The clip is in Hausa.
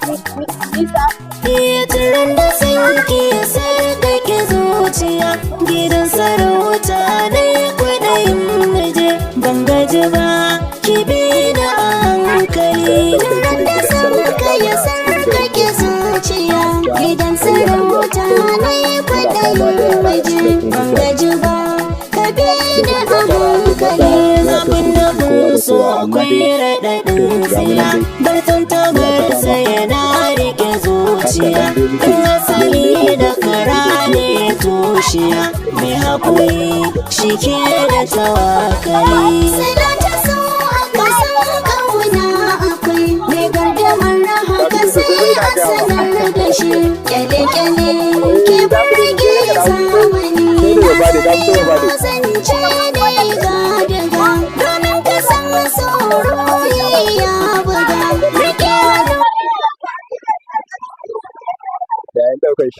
Iya turan da sanki ya sarƙaƙe zuciya, gidan sarauta na yi kwaɗayin muje, ban gaji ba ki bi da a hankali. Turan da sanka ya sarƙaƙe zuciya, gidan sarauta na yi kwaɗayin muje, ban gaji ba ka bi da a hankali. Zafin da so akwai raɗaɗin tsiya, bartan tagarsa yana rike zuciya, in asali da kara ne tushiya, mai haƙuri shi ke da tawakali. Salata so a ƙasan ƙauna akwai, mai gardamar haka sai a sanar da shi, kyale-kyale ke burge zamani, na zance ne ga-daga, domin ka san soyayya buga, rike